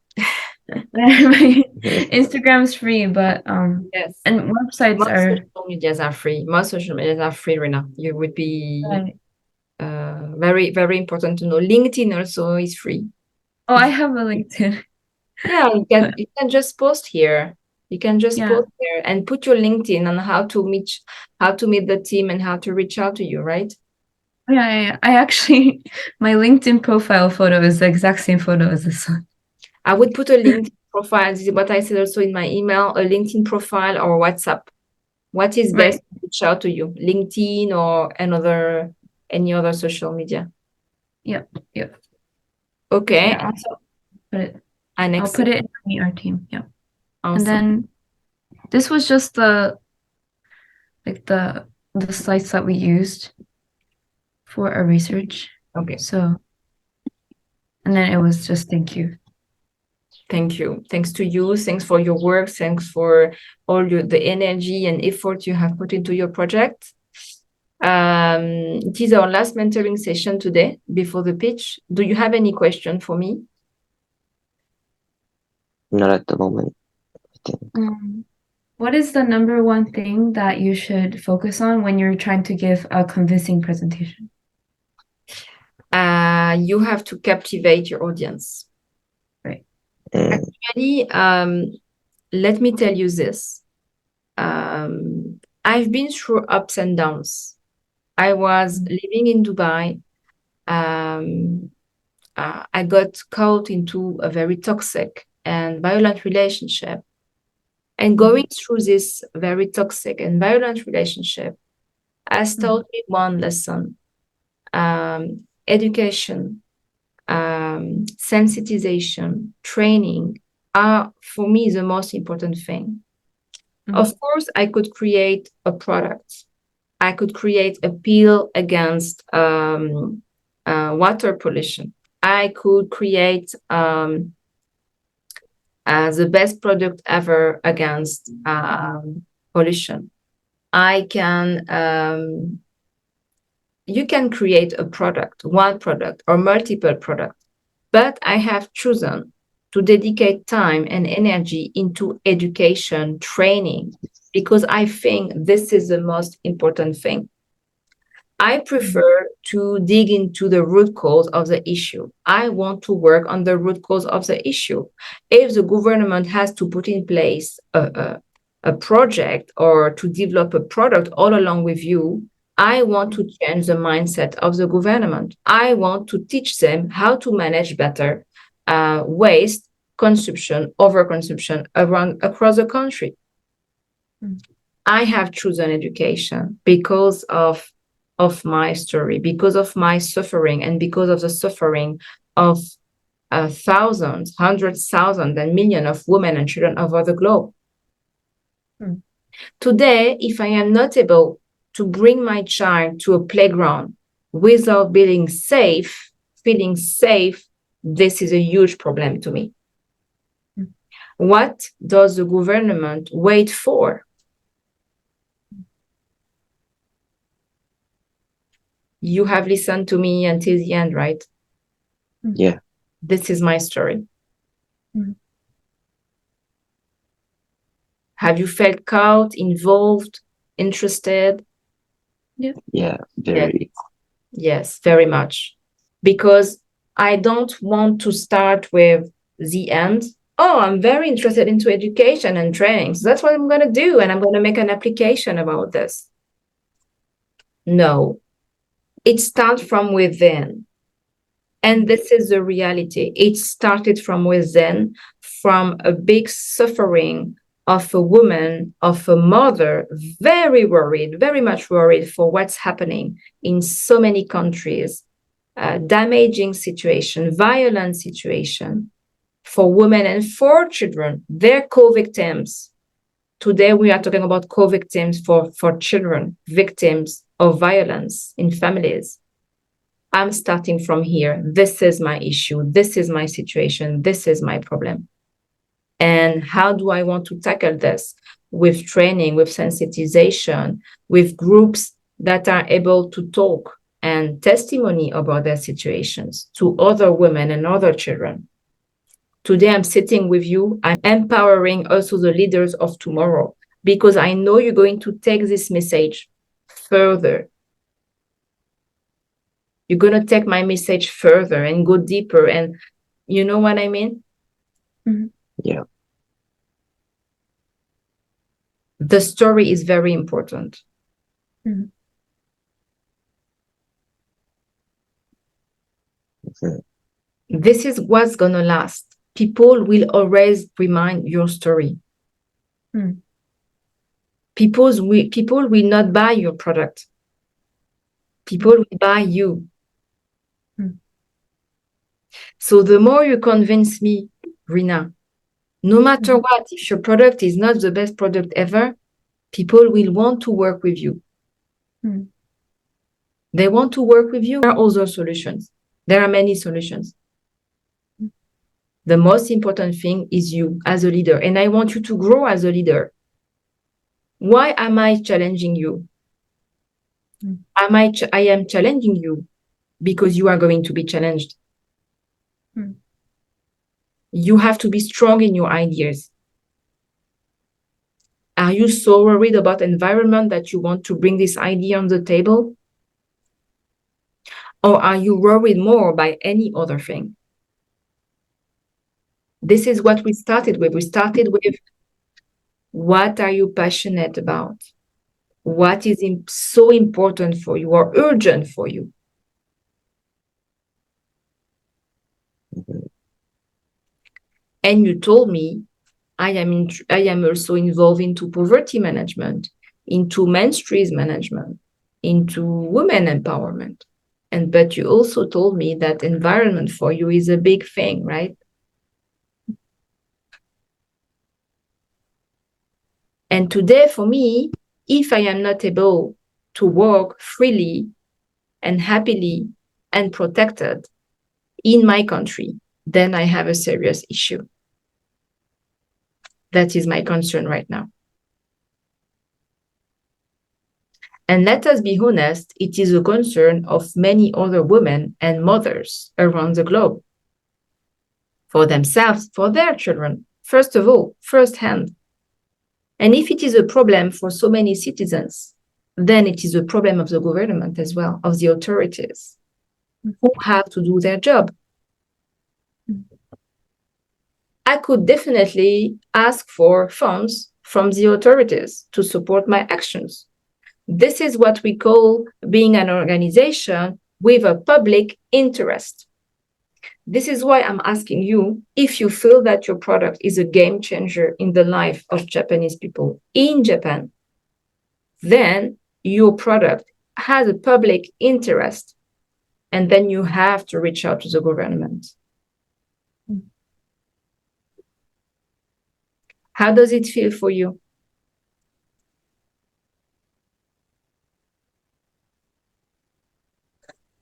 Instagram's free, but Yes. and websites Most are social medias are free. Most social medias are free, Rena. You would be right. very important to know. LinkedIn also is free. Oh, I have a LinkedIn. Yeah, you can just post here. You can just Yeah. post there and put your LinkedIn on how to meet the team and how to reach out to you, right? Yeah, I actually my LinkedIn profile photo is the exact same photo as this one. I would put a LinkedIn profile. This is what I said also in my email, a LinkedIn profile or WhatsApp. What is best to reach out to you? LinkedIn or any other social media? Yep. Okay. Yeah, also put it. And I'll put it in our team. Yeah. Awesome. And then this was just the slides that we used for our research. Okay. So, and then it was just thank you. Thank you. Thanks to you. Thanks for your work. Thanks for all the energy and effort you have put into your project. It is our last mentoring session today before the pitch. Do you have any question for me? Not at the moment, I think. What is the number one thing that you should focus on when you're trying to give a convincing presentation? You have to captivate your audience. Right. Actually, let me tell you this. I've been through ups and downs. I was living in Dubai. I got caught into a very toxic and violent relationship. And going through this very toxic and violent relationship has taught me one lesson: education, sensitization, training, are, for me, the most important thing. Of course, I could create a product. I could create a pill against water pollution. I could create the best product ever against pollution. You can create a product, one product or multiple products, but I have chosen to dedicate time and energy into education, training, because I think this is the most important thing. I prefer to dig into the root cause of the issue. I want to work on the root cause of the issue. If the government has to put in place a project or to develop a product all along with you, I want to change the mindset of the government. I want to teach them how to manage better waste, consumption, overconsumption across the country. I have chosen education because of my story, because of my suffering, and because of the suffering of thousands, hundreds, thousands, and millions of women and children over the globe. Today, if I am not able to bring my child to a playground without feeling safe, this is a huge problem to me. What does the government wait for? You have listened to me until the end, right? Yeah. This is my story. Have you felt caught, involved, interested? Yeah, very. Yes, very much. Because I don't want to start with the end. Oh, I'm very interested into education and training. So that's what I'm going to do. And I'm going to make an application about this. No, it starts from within. And this is the reality. It started from within, from a big suffering of a woman, of a mother, very worried, very much worried for what's happening in so many countries, damaging situation, violent situation for women and for children. They're co-victims. Today, we are talking about co-victims for children, victims of violence in families. I'm starting from here. This is my issue. This is my situation. This is my problem. And how do I want to tackle this? With training, with sensitization, with groups that are able to talk and testimony about their situations to other women and other children. Today, I'm sitting with you. I'm empowering also the leaders of tomorrow, because I know you're going to take this message further. You're going to take my message further and go deeper. And you know what I mean? Yeah. The story is very important. This is what's going to last. People will always remind your story. People will not buy your product. People will buy you. So the more you convince me, Rina, no matter what, if your product is not the best product ever, people will want to work with you. They want to work with you. There are other solutions. There are many solutions. The most important thing is you as a leader. And I want you to grow as a leader. Why am I challenging you? I am challenging you because you are going to be challenged. You have to be strong in your ideas. Are you so worried about environment that you want to bring this idea on the table? Or are you worried more by any other thing? This is what we started with. We started with, what are you passionate about? What is so important for you or urgent for you? And you told me, I am also involved into poverty management, into menstruation management, into women empowerment. But you also told me that environment for you is a big thing, right? And today, for me, if I am not able to work freely and happily and protected in my country, then I have a serious issue. That is my concern right now. And let us be honest, it is a concern of many other women and mothers around the globe. For themselves, for their children, first of all, firsthand. And if it is a problem for so many citizens, then it is a problem of the government as well, of the authorities, who have to do their job. I could definitely ask for funds from the authorities to support my actions. This is what we call being an organization with a public interest. This is why I'm asking you if you feel that your product is a game changer in the life of Japanese people in Japan, then your product has a public interest, and then you have to reach out to the government. How does it feel for you?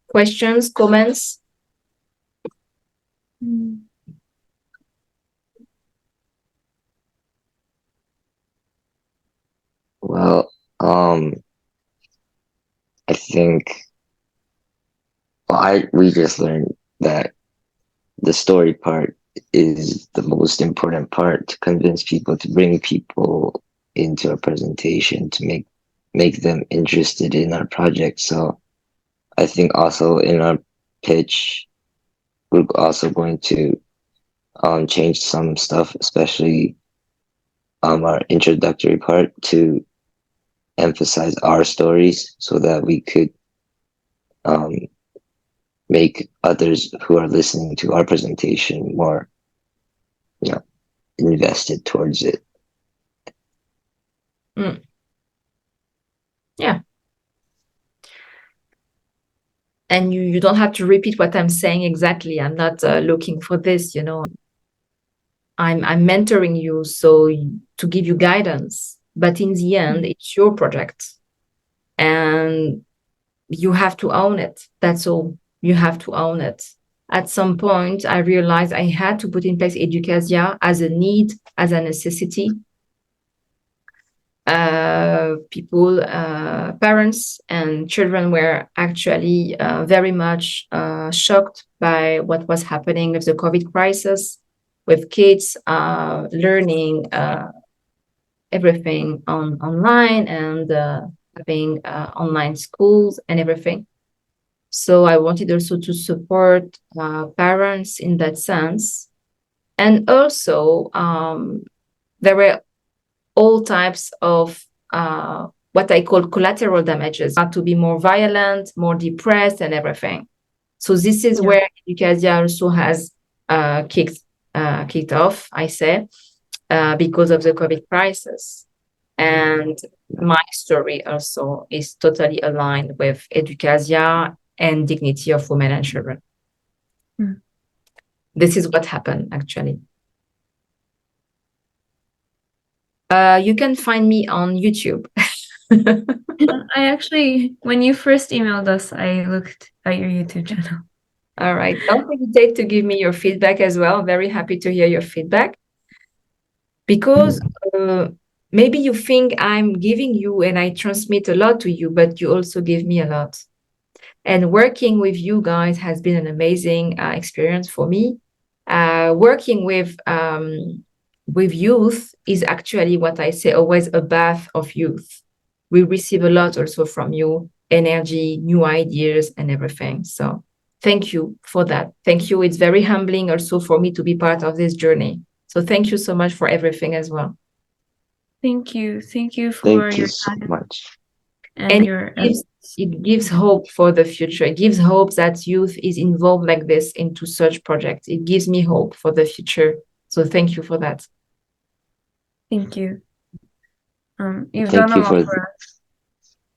Questions, comments? Well, I think we just learned that the story part is the most important part to convince people, to bring people into a presentation, to make them interested in our project. So I think also in our pitch, we're also going to change some stuff, especially our introductory part, to emphasize our stories so that we could make others who are listening to our presentation more, invested towards it. Yeah. And you don't have to repeat what I'm saying exactly. I'm not looking for this, I'm mentoring you to give you guidance, but in the end, it's your project and you have to own it. That's all. You have to own it. At some point, I realized I had to put in place EDucazia as a need, as a necessity. People, parents and children were actually very much shocked by what was happening with the COVID crisis, with kids learning everything online and having online schools and everything. So I wanted also to support parents in that sense. And also, there were all types of what I call collateral damages, to be more violent, more depressed, and everything. So this is where EDucazia also has kicked off, I say, because of the COVID crisis. And my story also is totally aligned with EDucazia and dignity of women and children. This is what happened, actually. You can find me on YouTube. I actually, when you first emailed us, I looked at your YouTube channel. All right. Don't hesitate to give me your feedback as well. Very happy to hear your feedback. Because maybe you think I'm giving you and I transmit a lot to you, but you also give me a lot. And working with you guys has been an amazing experience for me. Working with youth is actually what I say, always a bath of youth. We receive a lot also from you, energy, new ideas, and everything. So thank you for that. Thank you. It's very humbling also for me to be part of this journey. So thank you so much for everything as well. Thank you. Thank you for Thank your you so time much. and it gives hope for the future. It gives hope that youth is involved like this into such projects. It gives me hope for the future. So thank you for that. Thank you. You've done a lot for us.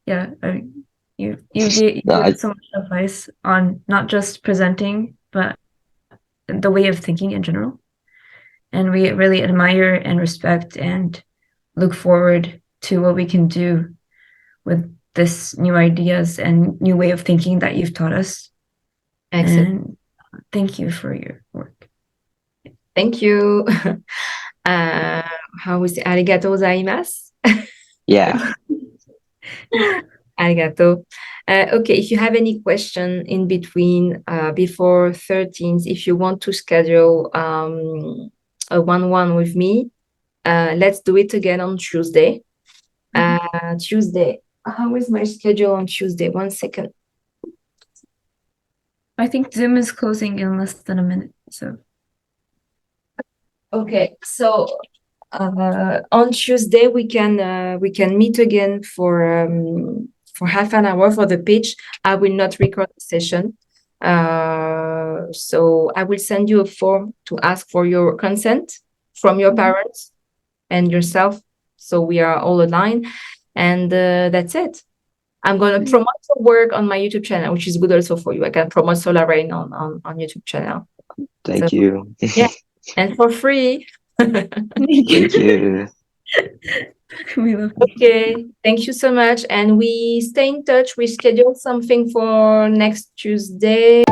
Yeah, you gave so much advice on not just presenting, but the way of thinking in general. And we really admire and respect and look forward to what we can do with this new ideas and new way of thinking that you've taught us. Excellent. And thank you for your work. Thank you. How is it? Arigatou gozaimasu. Yeah. Arigato. Okay, if you have any question in between, before 13th, if you want to schedule a one-one with me, let's do it again on Tuesday. Tuesday. How is my schedule on Tuesday? 1 second. I think Zoom is closing in less than a minute. So Okay, so on Tuesday we can meet again for half an hour for the pitch. I will not record the session, so I will send you a form to ask for your consent from your parents and yourself, so we are all aligned, and that's it. I'm going to promote your work on my YouTube channel, which is good also for you. I can promote Solarain on YouTube channel. Thank you. Yeah, and for free. Thank you. we love Okay, thank you so much. And we stay in touch. We schedule something for next Tuesday.